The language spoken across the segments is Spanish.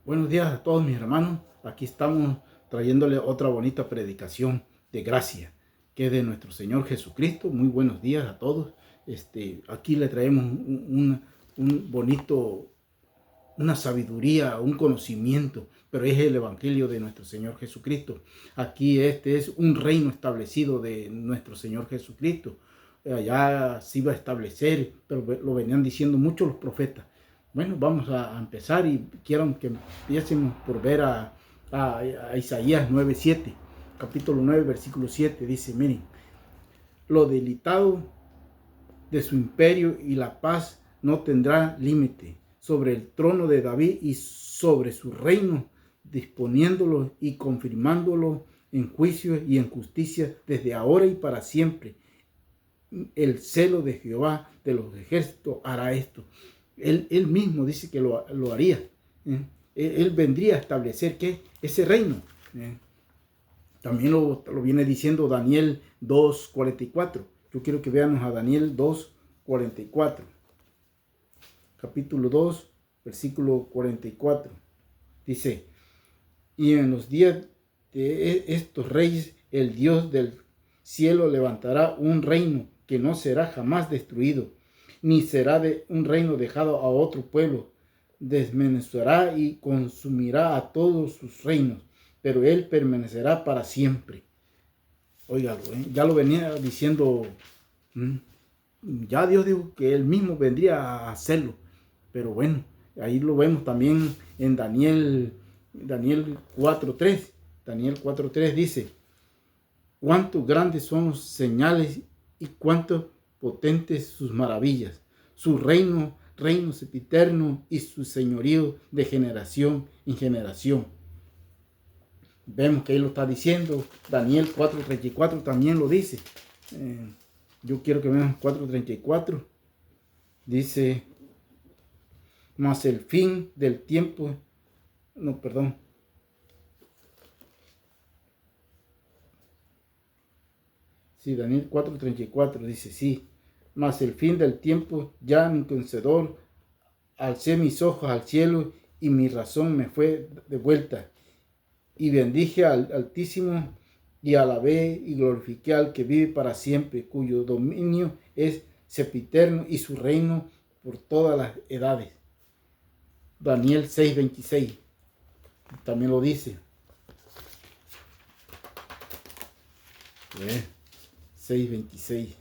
Buenos días a todos mis hermanos. Aquí estamos trayéndole otra bonita predicación de gracia, que es de nuestro Señor Jesucristo. Muy buenos días a todos. Aquí le traemos un bonito, una sabiduría, un conocimiento, pero es el Evangelio de nuestro Señor Jesucristo. Aquí este es un reino establecido de nuestro Señor Jesucristo. Allá se iba a establecer, pero lo venían diciendo muchos los profetas. Bueno, vamos a empezar y quiero que empiecemos por ver a Isaías 9:7, capítulo 9, versículo 7. Dice, miren, lo delicado de su imperio y la paz no tendrá límite sobre el trono de David y sobre su reino, disponiéndolo y confirmándolo en juicio y en justicia desde ahora y para siempre. El celo de Jehová de los ejércitos hará esto. Él mismo dice que lo haría. Él vendría a establecer ¿qué? Ese reino. También lo viene diciendo Daniel 2:44. Yo quiero que veamos a Daniel 2:44. Capítulo 2, versículo 44. Dice, y en los días de estos reyes, el Dios del cielo levantará un reino que no será jamás destruido, ni será de un reino dejado a otro pueblo. Desmenuzará y consumirá a todos sus reinos, pero él permanecerá para siempre. Óigalo, ya lo venía diciendo, ya Dios dijo que él mismo vendría a hacerlo, pero bueno, ahí lo vemos también en Daniel 4:3. Daniel 4:3 dice, cuántos grandes son los señales y cuántos potentes sus maravillas. Su reino sempiterno y su señorío de generación en generación. Vemos que ahí lo está diciendo. Daniel 4:34 también lo dice. Yo quiero que vean 4:34. Dice, mas el fin del tiempo, Sí, Daniel 4:34 dice, sí, mas el fin del tiempo ya mi conocedor, alcé mis ojos al cielo y mi razón me fue de vuelta. Y bendije al Altísimo y alabé y glorifiqué al que vive para siempre, cuyo dominio es sempiterno y su reino por todas las edades. Daniel 6:26 también lo dice. 6:26.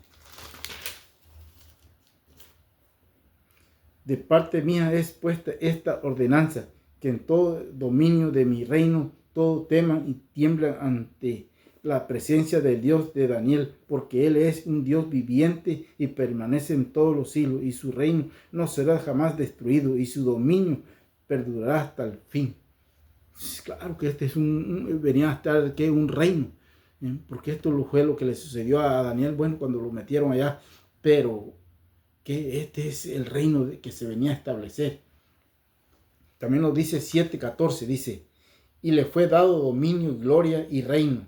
De parte mía es puesta esta ordenanza, que en todo dominio de mi reino todo teman y tiemblan ante la presencia del Dios de Daniel, porque él es un Dios viviente y permanece en todos los siglos, y su reino no será jamás destruido, y su dominio perdurará hasta el fin. Claro que este es venía a estar que un reino, porque esto fue lo que le sucedió a Daniel, bueno, cuando lo metieron allá, pero que este es el reino que se venía a establecer. También lo dice 7:14, dice, y le fue dado dominio, gloria y reino,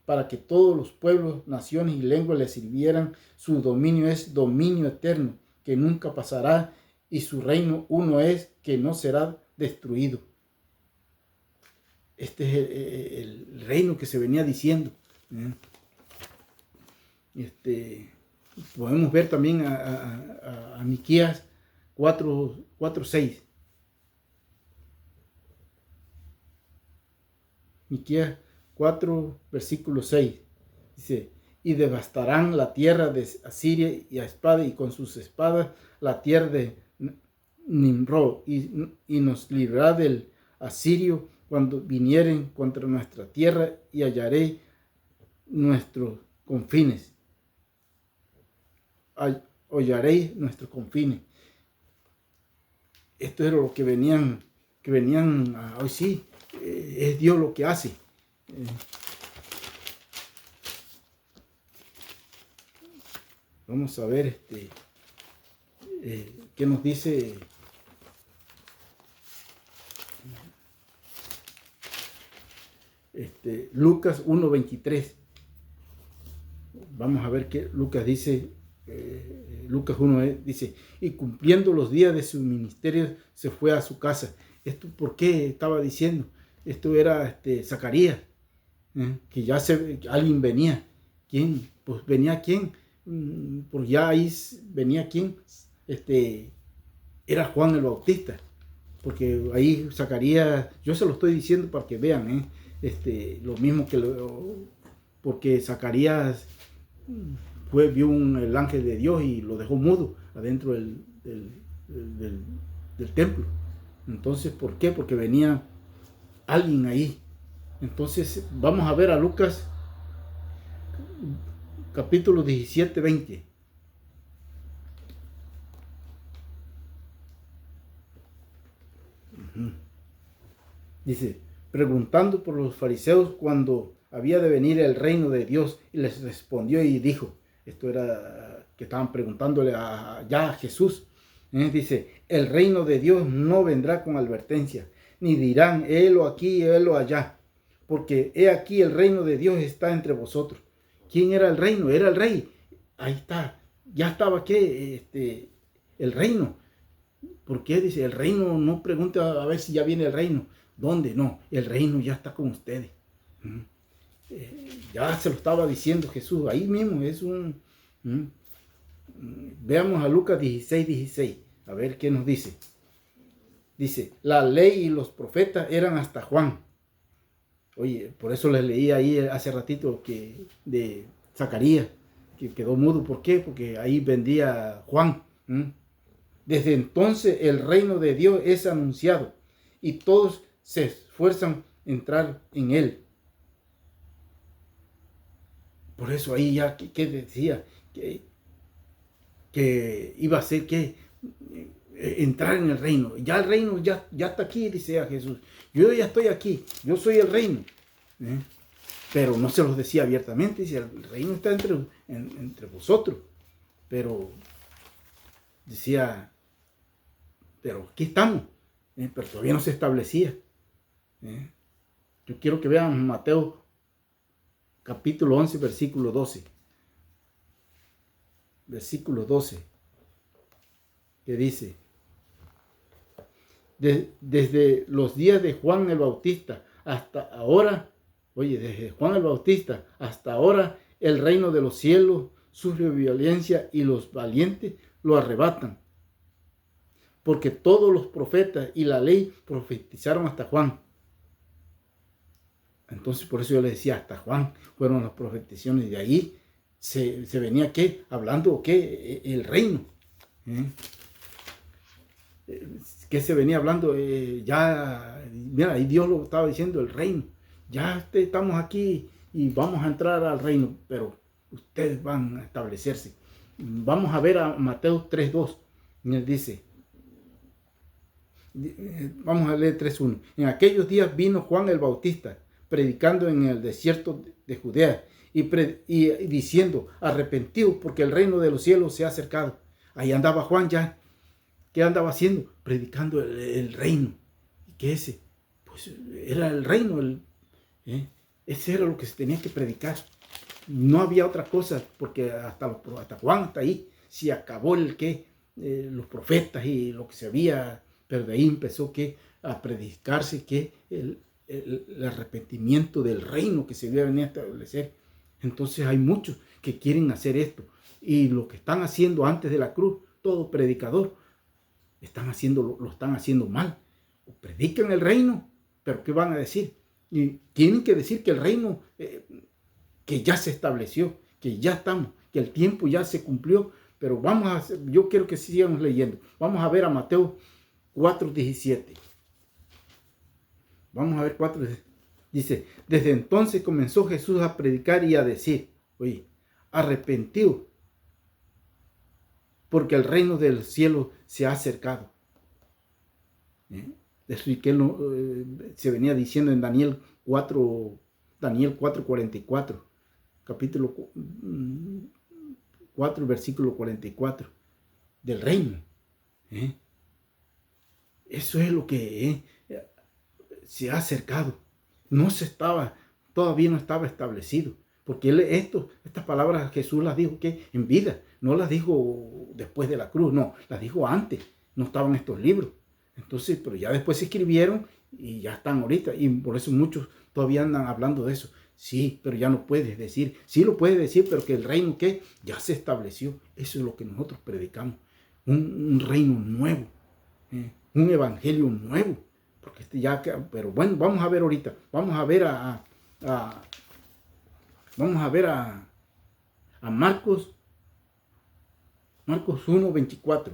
para que todos los pueblos, naciones y lenguas le sirvieran. Su dominio es dominio eterno, que nunca pasará, y su reino uno es, que no será destruido. Este es el reino que se venía diciendo. Podemos ver también a Miqueas 4:6. Miqueas 4, versículo 6. Dice, y devastarán la tierra de Asiria y a espada, y con sus espadas la tierra de Nimrod, y nos librará del asirio cuando vinieren contra nuestra tierra, y hallaré nuestros confines. Hollaréis nuestros confines. Esto era lo que venían hoy sí, es Dios lo que hace. Vamos a ver qué nos dice Lucas 1:23. Vamos a ver qué Lucas dice. Lucas 1 dice, y cumpliendo los días de su ministerio se fue a su casa, ¿Esto por qué estaba diciendo? Esto era Zacarías, que ya alguien venía. ¿Quién? Pues venía quién. Pues ya ahí venía quién. Era Juan el Bautista. Porque ahí Zacarías, yo se lo estoy diciendo para que vean, lo mismo que porque Zacarías vio el ángel de Dios y lo dejó mudo adentro del templo. Entonces, ¿por qué? Porque venía alguien ahí. Entonces, vamos a ver a Lucas capítulo 17, 20. Dice, preguntando por los fariseos cuando había de venir el reino de Dios, y les respondió y dijo, esto era que estaban preguntándole ya a Jesús, dice, el reino de Dios no vendrá con advertencia, ni dirán, helo aquí, helo allá, porque he aquí el reino de Dios está entre vosotros. ¿Quién era el reino? Era el rey. Ahí está, ya estaba aquí el reino. ¿Por qué? Dice, el reino, no pregunta a ver si ya viene el reino. ¿Dónde? No, el reino ya está con ustedes. Ya se lo estaba diciendo Jesús, ahí mismo es un... Veamos a Lucas 16, 16, a ver qué nos dice. Dice, la ley y los profetas eran hasta Juan. Oye, por eso les leí ahí hace ratito que de Zacarías, que quedó mudo. ¿Por qué? Porque ahí vendía Juan. Desde entonces el reino de Dios es anunciado y todos se esfuerzan en entrar en él. Por eso ahí ya que decía que iba a ser que entrar en el reino. Ya el reino ya está aquí, dice a Jesús. Yo ya estoy aquí, yo soy el reino. Pero no se los decía abiertamente, dice, el reino está entre vosotros. Pero decía, pero aquí estamos, pero todavía no se establecía. Yo quiero que vean Mateo capítulo 11, versículo 12. Versículo 12, que dice, desde los días de Juan el Bautista hasta ahora, desde Juan el Bautista hasta ahora, el reino de los cielos sufre violencia y los valientes lo arrebatan. Porque todos los profetas y la ley profetizaron hasta Juan. Entonces, por eso yo le decía, hasta Juan fueron las profetizaciones. De ahí se venía, ¿qué? Hablando, ¿qué? El reino. ¿Qué se venía hablando? Mira, ahí Dios lo estaba diciendo, el reino. Ya estamos aquí y vamos a entrar al reino, pero ustedes van a establecerse. Vamos a ver a Mateo 3.2. Y él dice, vamos a leer 3.1. En aquellos días vino Juan el Bautista, predicando en el desierto de Judea y diciendo, arrepentidos porque el reino de los cielos se ha acercado. Ahí andaba Juan ya. ¿Qué andaba haciendo? Predicando el reino. ¿Y qué ese? Pues era el reino. Ese era lo que se tenía que predicar. No había otra cosa, porque hasta Juan, hasta ahí, se acabó los profetas y lo que se había, pero de ahí empezó a predicarse el arrepentimiento del reino que se había venido a establecer. Entonces hay muchos que quieren hacer esto, y lo que están haciendo antes de la cruz, todo predicador, lo están haciendo mal. Predican el reino, pero ¿qué van a decir? Y tienen que decir que el reino que ya se estableció, que ya estamos, que el tiempo ya se cumplió. Pero yo quiero que sigamos leyendo. Vamos a ver a Mateo 4.17. Vamos a ver 4.17. Dice, desde entonces comenzó Jesús a predicar y a decir, arrepentidos, porque el reino del cielo se ha acercado. Eso y que se venía diciendo en Daniel 4:44, capítulo 4, versículo 44, del reino. Eso es lo que se ha acercado. Todavía no estaba establecido. Porque estas palabras Jesús las dijo que en vida, no las dijo después de la cruz, no, las dijo antes, no estaban estos libros. Entonces, pero ya después se escribieron y ya están ahorita. Y por eso muchos todavía andan hablando de eso. Sí, pero ya no puedes decir. Sí lo puedes decir, pero que el reino que ya se estableció. Eso es lo que nosotros predicamos. Un reino nuevo. Un evangelio nuevo. Porque ya, pero bueno, vamos a ver ahorita. Vamos a ver a Marcos 1:24.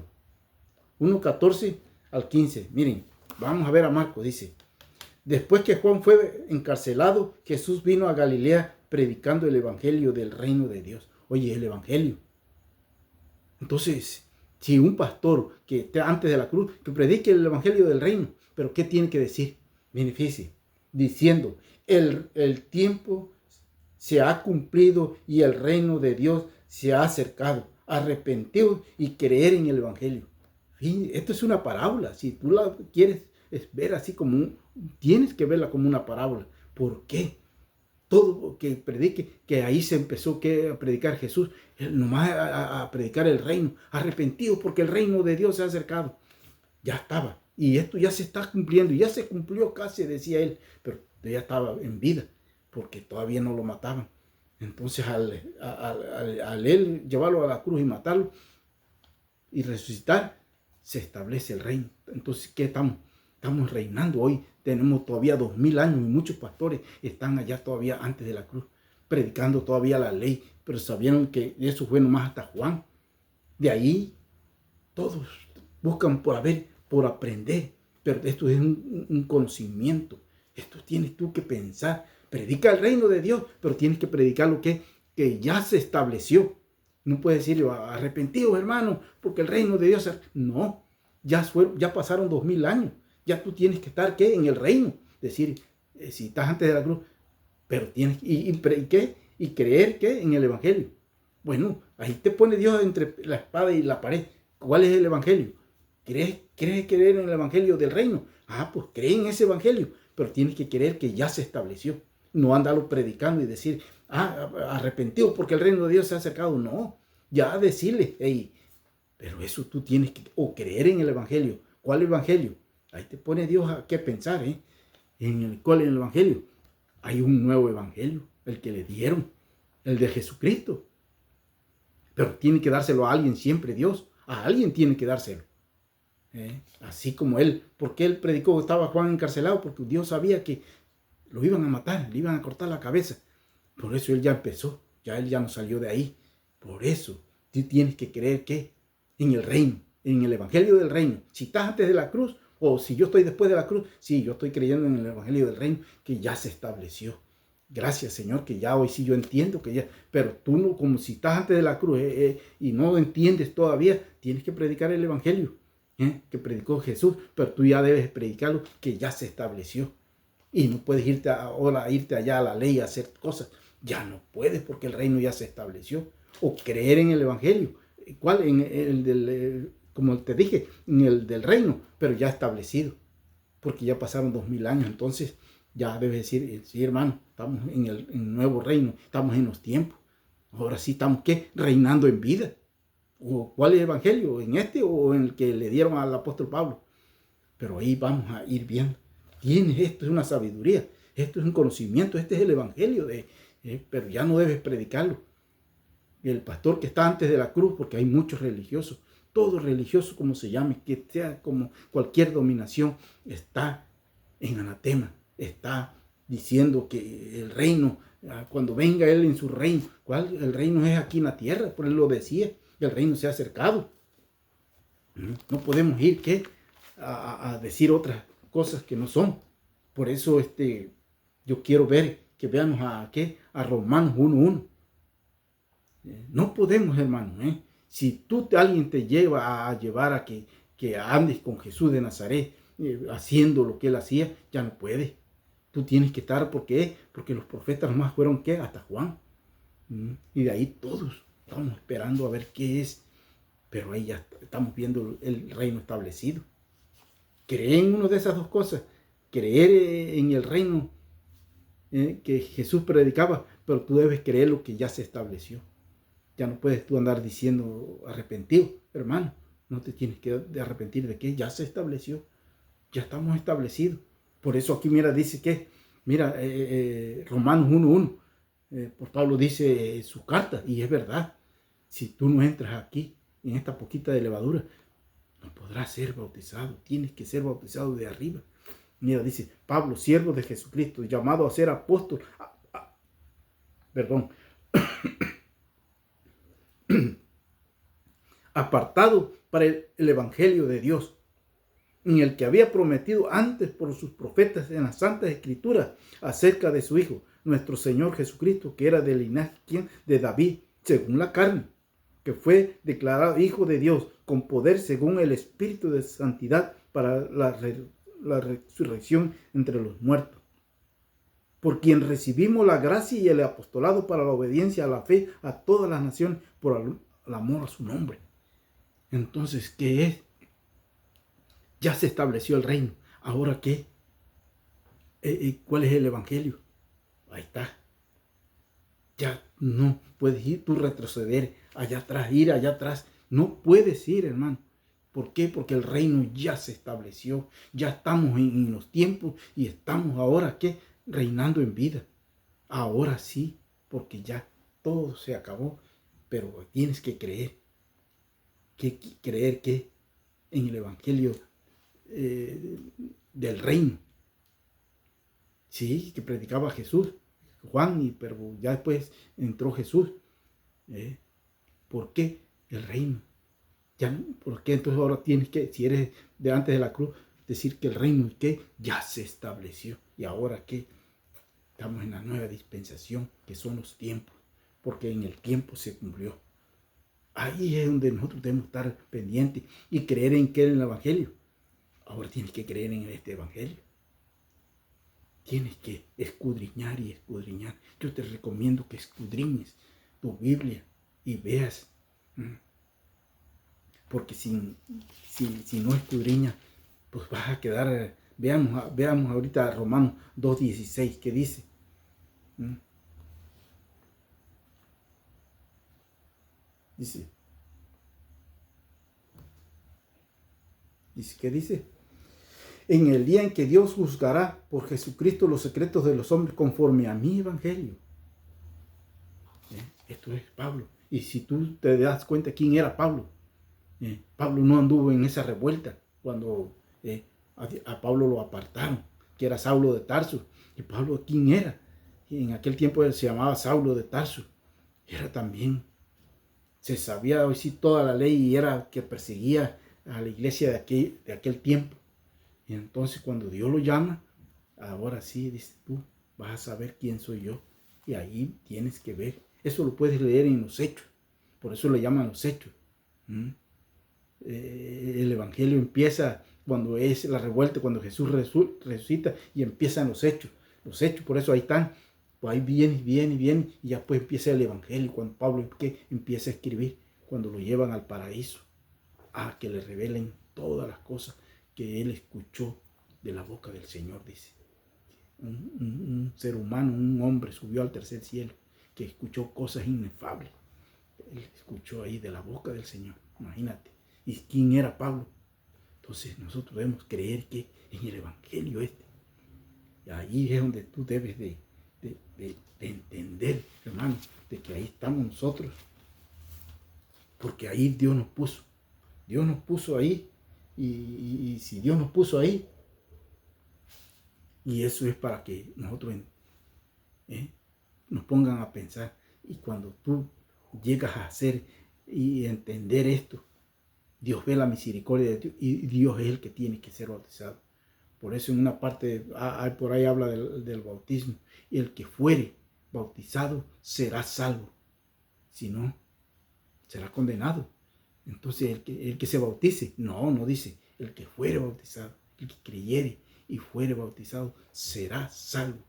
1:14 al 15. Miren, vamos a ver a Marcos, dice. Después que Juan fue encarcelado, Jesús vino a Galilea predicando el evangelio del reino de Dios. Oye, el evangelio. Entonces, si un pastor que esté antes de la cruz, que predique el evangelio del reino, pero ¿qué tiene que decir? Beneficio, diciendo, el tiempo se ha cumplido y el reino de Dios se ha acercado. Arrepentidos y creer en el evangelio. Sí, esto es una parábola. Si tú la quieres ver así tienes que verla como una parábola. ¿Por qué? Todo que predique, que ahí se empezó a predicar Jesús, nomás a predicar el reino, arrepentidos porque el reino de Dios se ha acercado. Ya estaba. Y esto ya se está cumpliendo, ya se cumplió casi, decía él, pero ya estaba en vida, porque todavía no lo mataban. Entonces al él llevarlo a la cruz y matarlo y resucitar, se establece el reino. Entonces, ¿qué estamos? Estamos reinando hoy. Tenemos todavía 2000 años y muchos pastores están allá todavía antes de la cruz, predicando todavía la ley, pero sabieron que eso fue nomás hasta Juan. De ahí todos buscan por aprender, pero esto es un conocimiento. Esto tienes tú que pensar. Predica el reino de Dios, pero tienes que predicar lo que ya se estableció. No puedes decir arrepentidos, hermano, porque el reino de Dios. No, ya pasaron 2000 años. Ya tú tienes que estar en el reino. Decir, si estás antes de la cruz, pero tienes y creer en el evangelio. Bueno, ahí te pone Dios entre la espada y la pared. ¿Cuál es el evangelio? ¿Quieres creer en el evangelio del reino? Pues cree en ese evangelio, pero tienes que creer que ya se estableció. No andarlo predicando y decir, arrepentido porque el reino de Dios se ha acercado. No, ya decirle, pero eso tú tienes que, creer en el evangelio. ¿Cuál evangelio? Ahí te pone Dios a qué pensar, en el evangelio. Hay un nuevo evangelio, el que le dieron, el de Jesucristo. Pero tiene que dárselo a alguien siempre, Dios. A alguien tiene que dárselo. Así como él. ¿Por qué él predicó? Estaba Juan encarcelado porque Dios sabía que lo iban a matar, le iban a cortar la cabeza. Por eso él ya empezó. Él ya no salió de ahí. Por eso tú tienes que creer que en el reino, en el evangelio del reino. Si estás antes de la cruz o si yo estoy después de la cruz, sí, yo estoy creyendo en el evangelio del reino que ya se estableció. Gracias, Señor, que ya hoy sí yo entiendo que ya, pero tú no, como si estás antes de la cruz y no entiendes todavía, tienes que predicar el evangelio que predicó Jesús, pero tú ya debes predicarlo que ya se estableció. Y no puedes irte allá a la ley a hacer cosas. Ya no puedes porque el reino ya se estableció. O creer en el evangelio. ¿Cuál? En el del, como te dije, en el del reino, pero ya establecido. Porque ya pasaron 2000 años. Entonces ya debes decir, sí, hermano, estamos en el nuevo reino. Estamos en los tiempos. Ahora sí estamos, reinando en vida. ¿O cuál es el evangelio? ¿En este o en el que le dieron al apóstol Pablo? Pero ahí vamos a ir viendo. Esto es una sabiduría, esto es un conocimiento, este es el evangelio, pero ya no debes predicarlo. El pastor que está antes de la cruz, porque hay muchos religiosos, todo religioso como se llame, que sea como cualquier dominación, está en anatema, está diciendo que el reino, cuando venga él en su reino, ¿cuál? El reino es aquí en la tierra, por él lo decía, el reino se ha acercado. No podemos ir a decir otras cosas que no son. Por eso yo quiero que veamos a Romanos 1:1. No podemos, hermano. Si alguien te lleva a llevar a que andes con Jesús de Nazaret, haciendo lo que él hacía, ya no puedes. Tú tienes que estar, ¿por qué? Porque los profetas nomás fueron, hasta Juan. Y de ahí todos estamos esperando a ver qué es. Pero ahí ya estamos viendo el reino establecido. Creer en una de esas dos cosas. Creer en el reino que Jesús predicaba, pero tú debes creer lo que ya se estableció. Ya no puedes tú andar diciendo arrepentido, hermano. No te tienes que arrepentir de que ya se estableció. Ya estamos establecidos. Por eso aquí, mira, dice que, mira, Romanos 1:1, por Pablo dice su carta, y es verdad. Si tú no entras aquí, en esta poquita de levadura, no podrás ser bautizado. Tienes que ser bautizado de arriba. Mira, dice Pablo, siervo de Jesucristo, llamado a ser apóstol, perdón, apartado para el evangelio de Dios, en el que había prometido antes por sus profetas en las santas escrituras acerca de su Hijo, nuestro Señor Jesucristo, que era del linaje de David, según la carne, que fue declarado Hijo de Dios con poder según el Espíritu de santidad para la resurrección entre los muertos, por quien recibimos la gracia y el apostolado para la obediencia a la fe a todas las naciones por el amor a su nombre. Entonces, ¿qué es? Ya se estableció el reino. ¿Ahora qué? ¿Cuál es el evangelio? Ahí está. Ya no puedes ir tú retroceder allá atrás, ir allá atrás. No puedes ir, hermano. ¿Por qué? Porque el reino ya se estableció. Ya estamos en los tiempos y estamos ahora, ¿qué? Reinando en vida. Ahora sí, porque ya todo se acabó. Pero tienes que creer. Creer que en el evangelio del reino. Sí, que predicaba Jesús, Juan, pero ya después entró Jesús. ¿Por qué? El reino. Ya, ¿por qué entonces ahora tienes que, si eres de antes de la cruz, decir que el reino que ya se estableció? Y ahora que estamos en la nueva dispensación, que son los tiempos, porque en el tiempo se cumplió. Ahí es donde nosotros debemos estar pendientes y creer en que en el evangelio. Ahora tienes que creer en este evangelio. Tienes que escudriñar y escudriñar. Yo te recomiendo que escudriñes tu Biblia y veas. Porque si no escudriñas, pues vas a quedar. Veamos ahorita Romanos 2:16, ¿qué dice? Dice, ¿qué dice? En el día en que Dios juzgará por Jesucristo los secretos de los hombres conforme a mi evangelio. Esto es Pablo. Y si tú te das cuenta quién era Pablo, Pablo no anduvo en esa revuelta cuando a Pablo lo apartaron, que era Saulo de Tarso. ¿Y Pablo quién era? Y en aquel tiempo él se llamaba Saulo de Tarso. Era también, se sabía hoy sí toda la ley y era que perseguía a la iglesia de aquel tiempo. Y entonces cuando Dios lo llama, ahora sí, dice tú, vas a saber quién soy yo. Y ahí tienes que ver. Eso lo puedes leer en los hechos. Por eso le llaman los hechos. El evangelio empieza cuando es la revuelta, cuando Jesús resucita y empiezan los hechos. Los hechos, por eso ahí están. Pues ahí viene y ya pues empieza el evangelio. Cuando Pablo empieza a escribir, cuando lo llevan al paraíso, a que le revelen todas las cosas que él escuchó de la boca del Señor, dice. Un ser humano, un hombre subió al tercer cielo que escuchó cosas inefables. Él escuchó ahí de la boca del Señor, imagínate. ¿Y quién era Pablo? Entonces nosotros debemos creer que en el evangelio y ahí es donde tú debes de entender, hermano, de que ahí estamos nosotros, porque ahí Dios nos puso ahí. Y si Dios nos puso ahí, y eso es para que nosotros nos pongan a pensar. Y cuando tú llegas a hacer y entender esto, Dios ve la misericordia de Dios y Dios es el que tiene que ser bautizado. Por eso en una parte, por ahí habla del bautismo. Y el que fuere bautizado será salvo. Si no, será condenado. Entonces el que se bautice, no dice, el que fuere bautizado, el que creyere y fuere bautizado será salvo.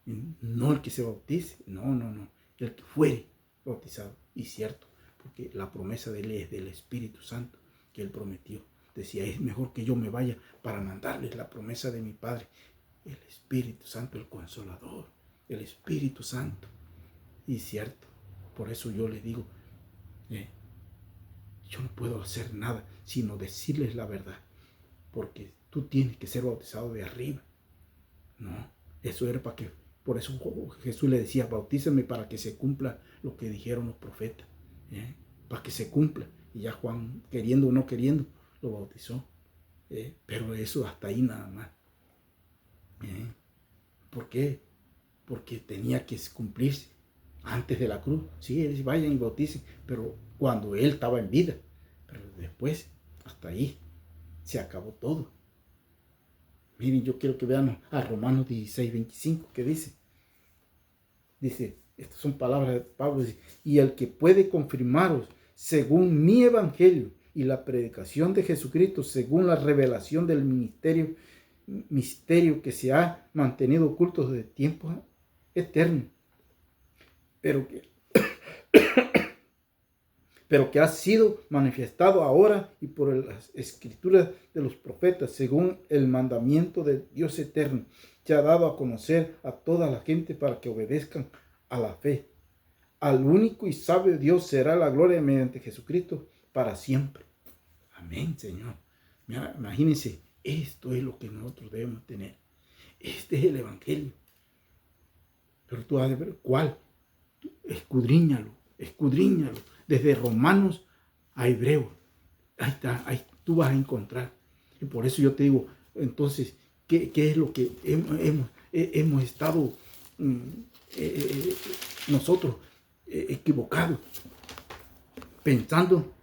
No el que se bautice, no, el que fuere bautizado. Y cierto, porque la promesa de él es del Espíritu Santo que él prometió. Decía, es mejor que yo me vaya para mandarles la promesa de mi Padre, el Espíritu Santo, el Consolador, el Espíritu Santo. Y cierto, por eso yo les digo, yo no puedo hacer nada sino decirles la verdad, porque tú tienes que ser bautizado de arriba. No, eso era para que, por eso Jesús le decía, bautízame para que se cumpla lo que dijeron los profetas, para que se cumpla. Y ya Juan, queriendo o no queriendo, lo bautizó. Pero eso hasta ahí nada más. ¿Por qué? Porque tenía que cumplirse antes de la cruz. Sí, vayan y bauticen, pero cuando él estaba en vida. Pero después, hasta ahí, se acabó todo. Miren, yo quiero que vean a Romanos 16:25, que dice, estas son palabras de Pablo, dice, y el que puede confirmaros según mi evangelio y la predicación de Jesucristo, según la revelación del misterio que se ha mantenido oculto desde tiempos eternos, pero que ha sido manifestado ahora y por las escrituras de los profetas, según el mandamiento de Dios eterno, que ha dado a conocer a toda la gente para que obedezcan a la fe. Al único y sabio Dios será la gloria mediante Jesucristo para siempre. Amén, Señor. Imagínense, esto es lo que nosotros debemos tener. Este es el Evangelio. Pero tú has de ver cuál. Escudriñalo. Desde Romanos a Hebreos. Ahí está, ahí tú vas a encontrar. Y por eso yo te digo, entonces, ¿qué es lo que hemos estado nosotros equivocados? Pensando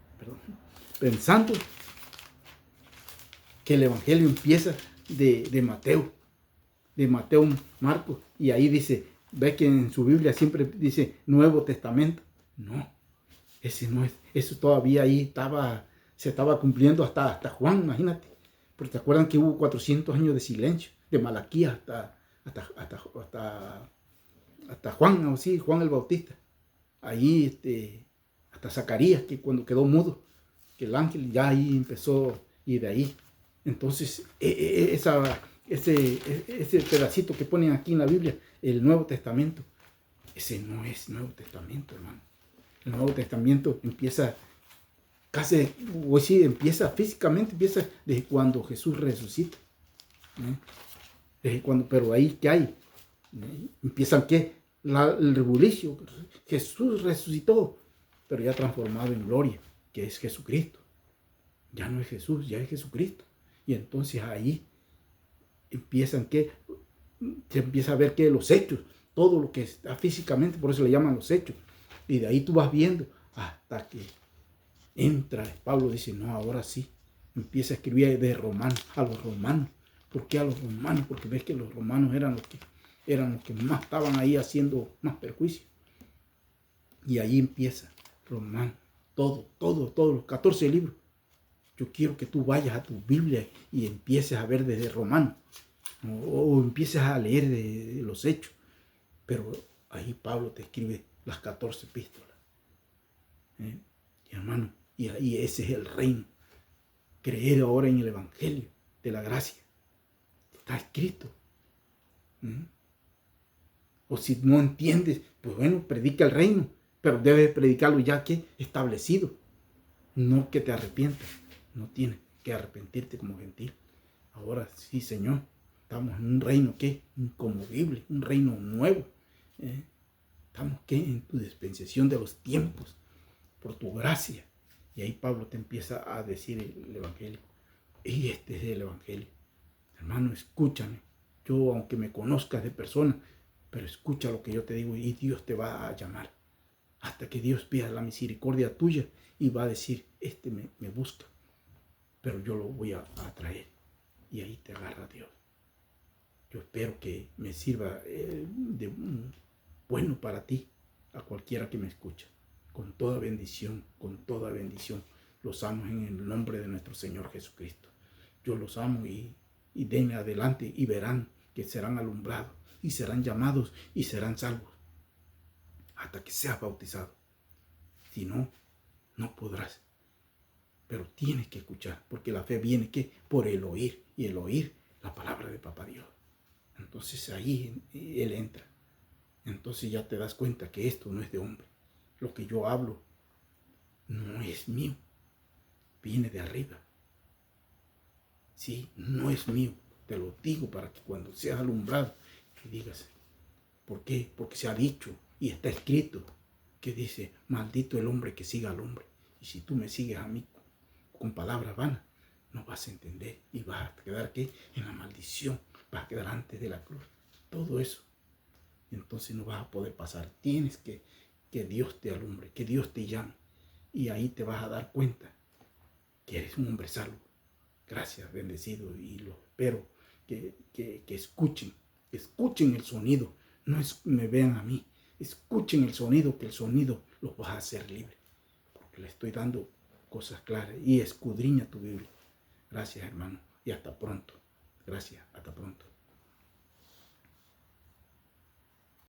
que el Evangelio empieza de Mateo, Marcos, y ahí dice, ve que en su Biblia siempre dice Nuevo Testamento. No, ese no es, eso todavía ahí se estaba cumpliendo hasta Juan, imagínate. Porque te acuerdan que hubo 400 años de silencio, de Malaquías hasta Juan, o sí, Juan el Bautista. Ahí hasta Zacarías, que cuando quedó mudo, que el ángel ya ahí empezó, y de ahí. Entonces, ese pedacito que ponen aquí en la Biblia, el Nuevo Testamento, ese no es Nuevo Testamento, hermano. El Nuevo Testamento empieza empieza físicamente, empieza desde cuando Jesús resucita. Desde cuando, pero ahí, ¿qué hay? Empiezan, ¿qué? El rebulicio. Jesús resucitó, pero ya transformado en gloria, que es Jesucristo. Ya no es Jesús, ya es Jesucristo. Y entonces ahí empiezan, ¿qué? Se empieza a ver que los hechos, todo lo que está físicamente, por eso le llaman los hechos. Y de ahí tú vas viendo hasta que entra. Pablo dice, no, ahora sí. Empieza a escribir a los romanos. ¿Por qué a los romanos? Porque ves que los romanos eran los que más estaban ahí haciendo más perjuicio. Y ahí empieza Romano, todos los 14 libros. Yo quiero que tú vayas a tu Biblia y empieces a ver desde Romano, o empieces a leer de los Hechos. Pero ahí Pablo te escribe las 14 epístolas. Y hermano, y ahí ese es el reino. Creer ahora en el Evangelio de la gracia. Está escrito. O si no entiendes, pues bueno, predica el reino, pero debes predicarlo ya que establecido. No que te arrepientas. No tienes que arrepentirte como gentil. Ahora sí, Señor, estamos en un reino que inconmovible, un reino nuevo. Estamos que en tu dispensación de los tiempos, por tu gracia. Y ahí Pablo te empieza a decir el Evangelio. Y este es el Evangelio. Hermano, escúchame. Yo, aunque me conozcas de persona, pero escucha lo que yo te digo y Dios te va a llamar. Hasta que Dios pida la misericordia tuya y va a decir, me busca, pero yo lo voy a traer. Y ahí te agarra Dios. Yo espero que me sirva bueno para ti, a cualquiera que me escuche. Con toda bendición, los amo en el nombre de nuestro Señor Jesucristo. Yo los amo y denme adelante y verán que serán alumbrados y serán llamados y serán salvos hasta que seas bautizado. Si no, no podrás. Pero tienes que escuchar, porque la fe viene ¿qué? Por el oír, y el oír la palabra de Papá Dios. Entonces ahí Él entra. Entonces ya te das cuenta que esto no es de hombre. Lo que yo hablo no es mío, viene de arriba. Sí, no es mío. Te lo digo para que cuando seas alumbrado, que digas, ¿por qué? Porque se ha dicho y está escrito que dice, maldito el hombre que siga al hombre. Y si tú me sigues a mí con palabras vanas, no vas a entender y vas a quedar ¿qué? En la maldición, vas a quedar antes de la cruz. Todo eso. Entonces no vas a poder pasar. Tienes que Dios te alumbre, que Dios te llame. Y ahí te vas a dar cuenta que eres un hombre salvo. Gracias, bendecido. Y lo espero que escuchen el sonido. No me vean a mí. Escuchen el sonido, que el sonido los va a hacer libres. Porque le estoy dando cosas claras. Y escudriña tu Biblia. Gracias, hermano. Y hasta pronto. Gracias, hasta pronto.